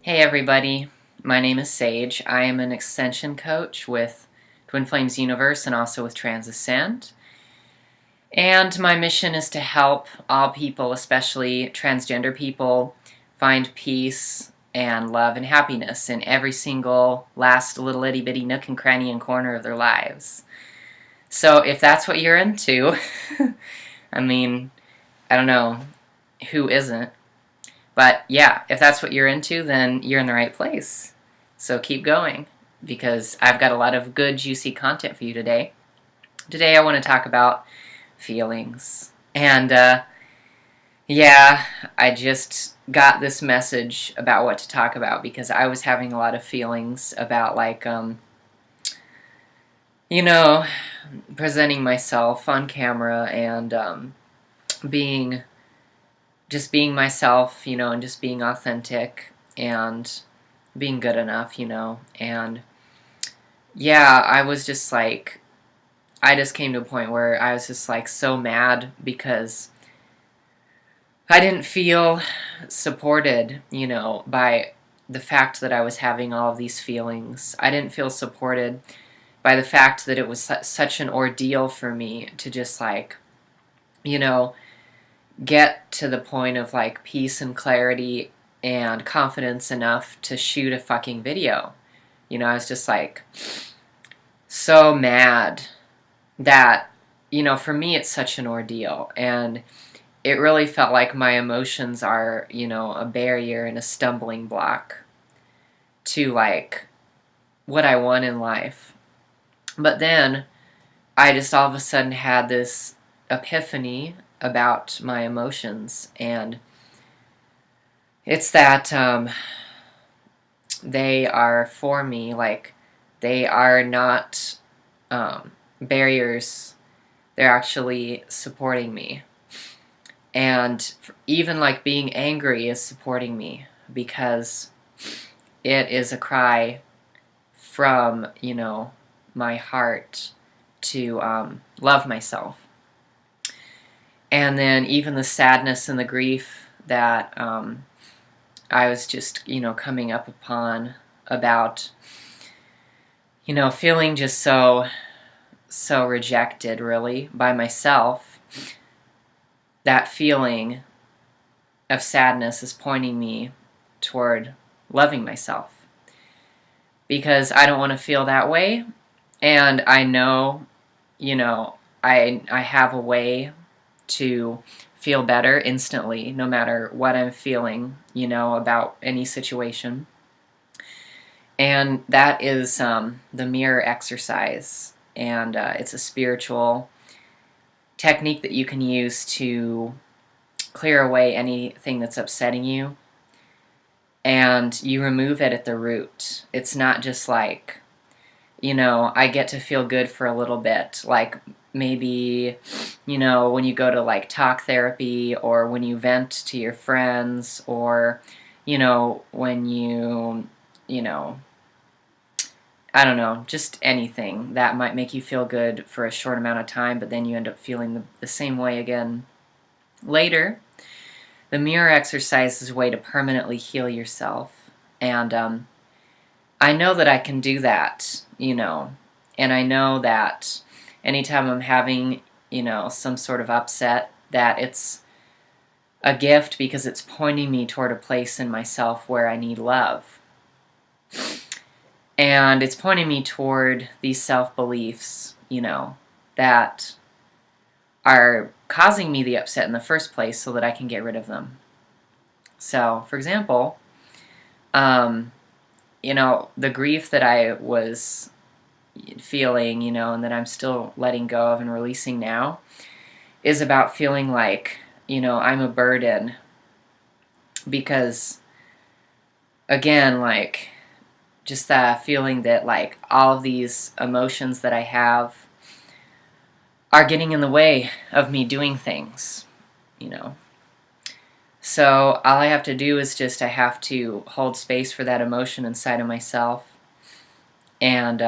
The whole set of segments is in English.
Hey everybody, my name is Sage. I am an extension coach with Twin Flames Universe and also with Transcend. And my mission is to help all people, especially transgender people, find peace and love and happiness in every single last little itty bitty nook and cranny and corner of their lives. So if that's what you're into, I mean, I don't know, who isn't? But yeah, if that's what you're into, then you're in the right place. So keep going, because I've got a lot of good, juicy content for you today. Today I want to talk about feelings. And yeah, I just got this message about what to talk about because I was having a lot of feelings about, like, you know, presenting myself on camera and being being myself, and just being authentic and being good enough, and yeah, I was just like, I just came to a point where I was just like so mad because I didn't feel supported, by the fact that I was having all of these feelings. I didn't feel supported by the fact that it was such an ordeal for me to just like, you know, get to the point of like peace and clarity and confidence enough to shoot a fucking video. I was just like so mad that, for me it's such an ordeal, and it really felt like my emotions are, a barrier and a stumbling block to like what I want in life. But then I just all of a sudden had this epiphany about my emotions, and it's that they are for me, like they are not barriers, they're actually supporting me. And even like being angry is supporting me because it is a cry from, my heart to love myself. And then even the sadness and the grief that I was just, coming up upon about, feeling just so rejected, really, by myself. That feeling of sadness is pointing me toward loving myself, because I don't want to feel that way, and I know, I have a way to feel better instantly, no matter what I'm feeling, about any situation. And that is the mirror exercise. And it's a spiritual technique that you can use to clear away anything that's upsetting you. And you remove it at the root. It's not just like, I get to feel good for a little bit. Like maybe, when you go to like talk therapy, or when you vent to your friends, or, when you, I don't know, just anything that might make you feel good for a short amount of time, but then you end up feeling the same way again later. The mirror exercise is a way to permanently heal yourself. And I know that I can do that, and I know that anytime I'm having, some sort of upset, that it's a gift because it's pointing me toward a place in myself where I need love. And it's pointing me toward these self-beliefs, that are causing me the upset in the first place so that I can get rid of them. So, for example, the grief that I was feeling, and that I'm still letting go of and releasing now, is about feeling like, I'm a burden. Because, again, like, just that feeling that like all of these emotions that I have are getting in the way of me doing things, So all I have to do is I have to hold space for that emotion inside of myself, and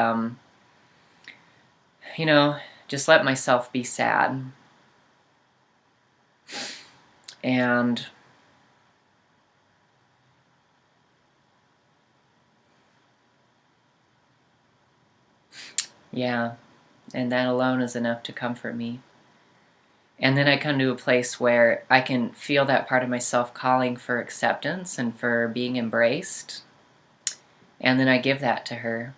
just let myself be sad. And Yeah. And that alone is enough to comfort me. And then I come to a place where I can feel that part of myself calling for acceptance and for being embraced. And then I give that to her.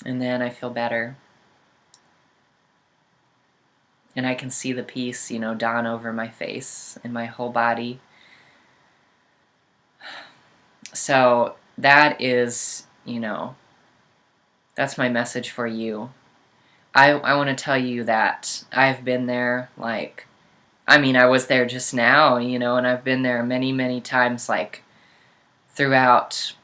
And then I feel better. And I can see the peace, dawn over my face and my whole body. So that is, that's my message for you. I want to tell you that I've been there, I was there just now, and I've been there many, many times, throughout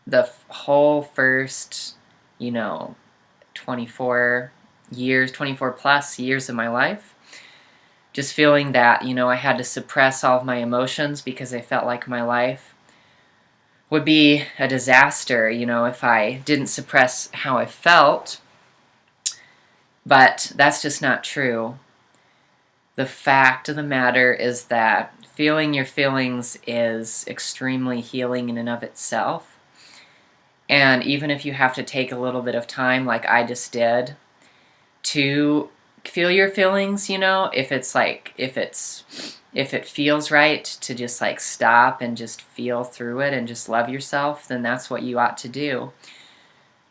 the whole first, 24 years, 24 plus years of my life. Just feeling that, I had to suppress all of my emotions because I felt like my life would be a disaster, if I didn't suppress how I felt. But that's just not true. The fact of the matter is that feeling your feelings is extremely healing in and of itself. And even if you have to take a little bit of time, like I just did, to feel your feelings, if it feels right to just stop and just feel through it and just love yourself, then that's what you ought to do.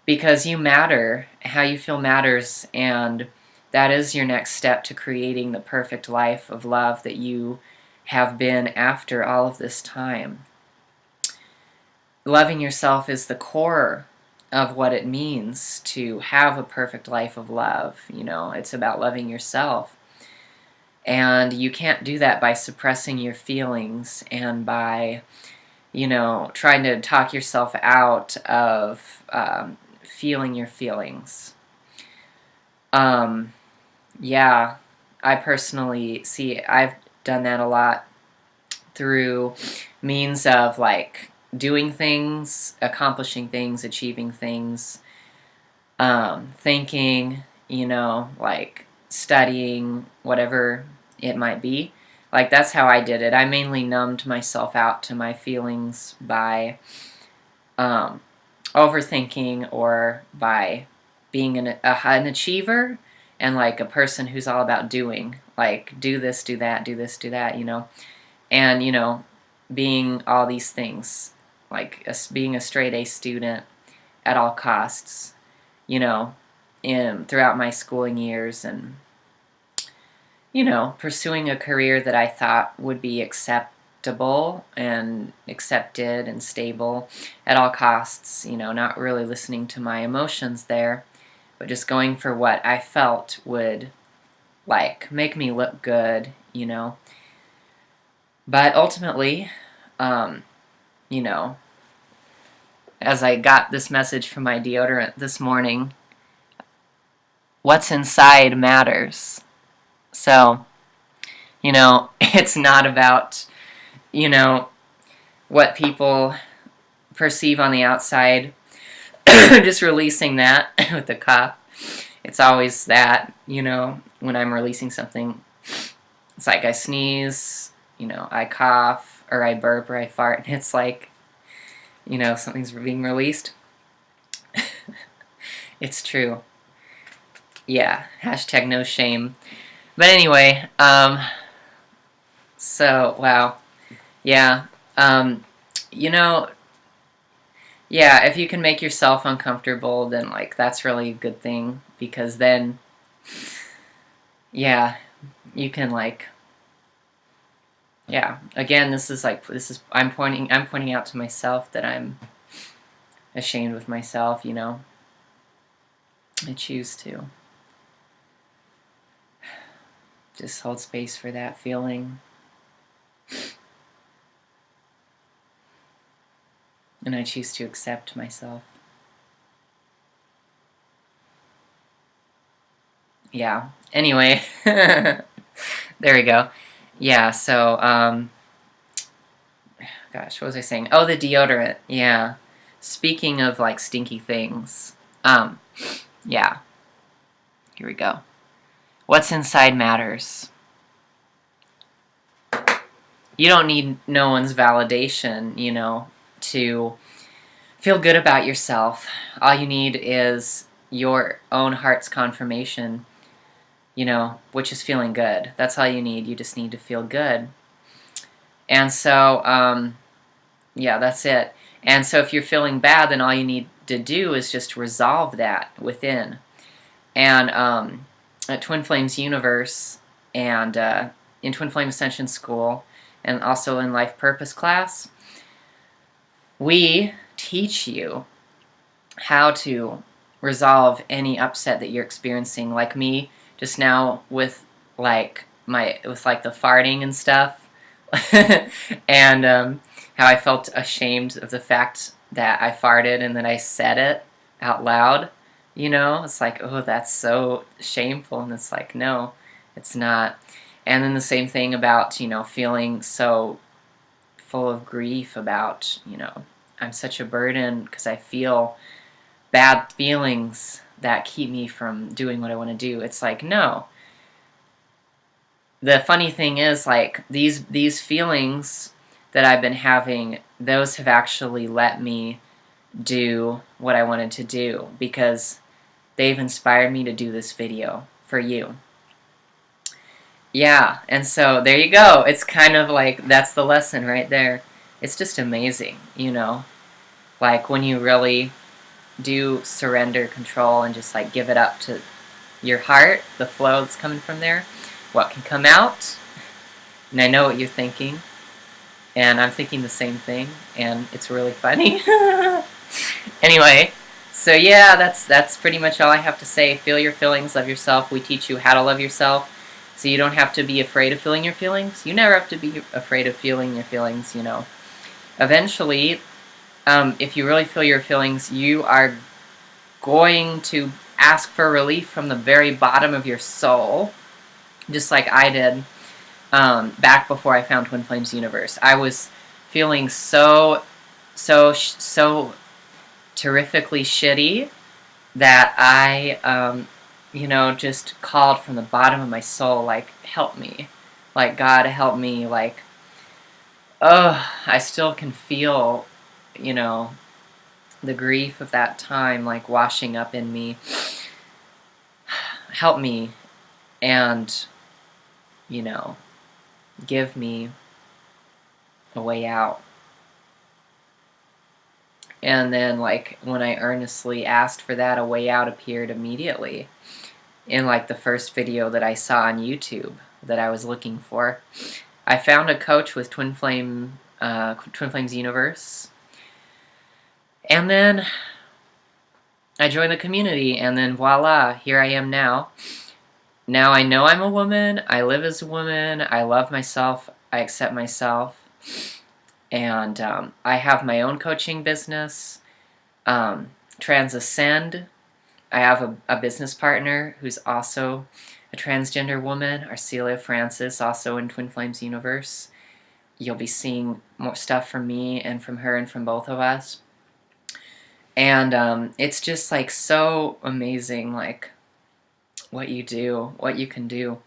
Because you matter. How you feel matters, and that is your next step to creating the perfect life of love that you have been after all of this time. Loving yourself is the core of what it means to have a perfect life of love. It's about loving yourself. And you can't do that by suppressing your feelings and by, trying to talk yourself out of feeling your feelings. Yeah, I personally see I've done that a lot through means of doing things, accomplishing things, achieving things, thinking, studying, whatever it might be. That's how I did it. I mainly numbed myself out to my feelings by overthinking, or by being an achiever and a person who's all about doing, do this, do that, do this, do that, and being all these things, being a straight A student at all costs, throughout my schooling years, and pursuing a career that I thought would be acceptable and accepted and stable at all costs, not really listening to my emotions there, but just going for what I felt would make me look good, But ultimately, as I got this message from my deodorant this morning, what's inside matters. So, it's not about, what people perceive on the outside, just releasing that with the cough. It's always that, when I'm releasing something, it's like I sneeze, I cough, or I burp, or I fart, and it's something's being released. It's true. Yeah, hashtag no shame. But anyway, so, wow. Yeah, yeah, if you can make yourself uncomfortable, then, that's really a good thing, because then, yeah, you can, yeah, again, I'm pointing out to myself that I'm ashamed with myself, I choose to just hold space for that feeling. And I choose to accept myself. Yeah. Anyway, there we go. Yeah, so, gosh, what was I saying? Oh, the deodorant. Yeah. Speaking of, stinky things. Yeah. Here we go. What's inside matters. You don't need no one's validation, you know, to feel good about yourself. All you need is your own heart's confirmation, you know, which is feeling good. That's all you need. You just need to feel good. And so, yeah, that's it. And so if you're feeling bad, then all you need to do is just resolve that within. And at Twin Flames Universe and in Twin Flame Ascension School and also in Life Purpose class, we teach you how to resolve any upset that you're experiencing, like me just now with like the farting and stuff, and how I felt ashamed of the fact that I farted and that I said it out loud. You know, it's like, oh, that's so shameful, and it's like, no, it's not. And then the same thing about, you know, feeling so full of grief about, you know, I'm such a burden because I feel bad feelings that keep me from doing what I want to do. It's like, no. The funny thing is, like, these feelings that I've been having, those have actually let me do what I wanted to do because they've inspired me to do this video for you. Yeah, and so there you go. It's kind of like, that's the lesson right there. It's just amazing, you know? Like, when you really do surrender control and just, like, give it up to your heart, the flow that's coming from there, what can come out. And I know what you're thinking, and I'm thinking the same thing, and it's really funny. Anyway, so yeah, that's pretty much all I have to say. Feel your feelings, love yourself. We teach you how to love yourself, so you don't have to be afraid of feeling your feelings. You never have to be afraid of feeling your feelings, you know. Eventually, if you really feel your feelings, you are going to ask for relief from the very bottom of your soul, just like I did back before I found Twin Flames Universe. I was feeling so terrifically shitty that I, you know, just called from the bottom of my soul, like, help me. Like, God, help me. Like, oh, I still can feel, you know, the grief of that time, like, washing up in me. Help me and, you know, give me a way out. And then, like, when I earnestly asked for that, a way out appeared immediately in, like, the first video that I saw on YouTube that I was looking for. I found a coach with Twin Flames Universe, and then I joined the community, and then voila, here I am now. Now I know I'm a woman, I live as a woman, I love myself, I accept myself, and I have my own coaching business, Transcend. I have a business partner who's also a transgender woman, Arcelia Francis, also in Twin Flames Universe. You'll be seeing more stuff from me and from her and from both of us. And it's just, like, so amazing, like, what you do, what you can do.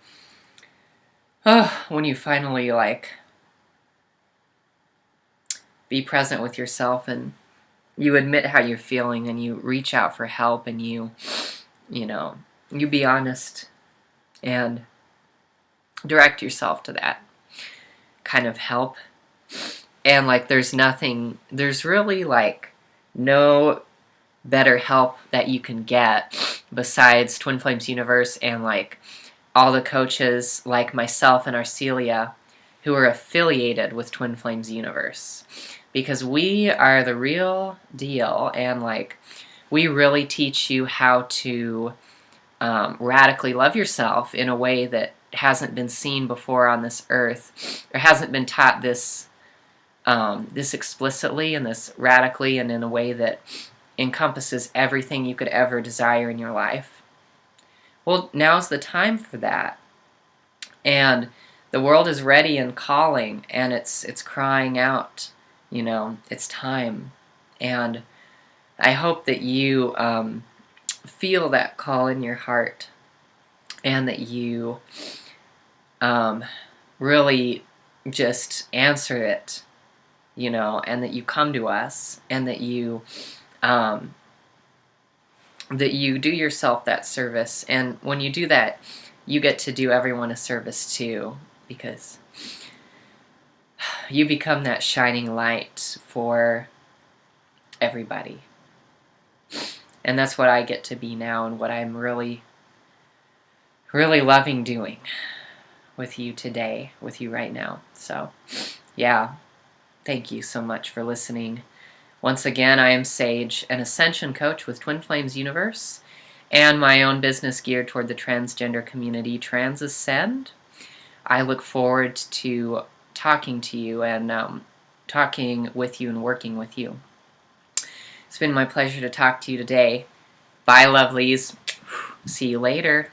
Oh, when you finally, like, be present with yourself and you admit how you're feeling and you reach out for help and you know, you be honest and direct yourself to that kind of help. And, like, there's really, like, no better help that you can get besides Twin Flames Universe and, like, all the coaches like myself and Arcelia who are affiliated with Twin Flames Universe. Because we are the real deal, and, like, we really teach you how to radically love yourself in a way that hasn't been seen before on this earth, or hasn't been taught this explicitly and this radically and in a way that encompasses everything you could ever desire in your life. Well, now's the time for that. And the world is ready and calling, and it's crying out, you know, it's time. And I hope that you feel that call in your heart and that you really just answer it, and that you come to us, and that you do yourself that service. And when you do that, you get to do everyone a service too, because you become that shining light for everybody. And that's what I get to be now, and what I'm really, really loving doing with you today, with you right now. So, yeah, thank you so much for listening. Once again, I am Sage, an ascension coach with Twin Flames Universe, and my own business geared toward the transgender community, Transascend. I look forward to talking to you and talking with you and working with you. It's been my pleasure to talk to you today. Bye, lovelies. See you later.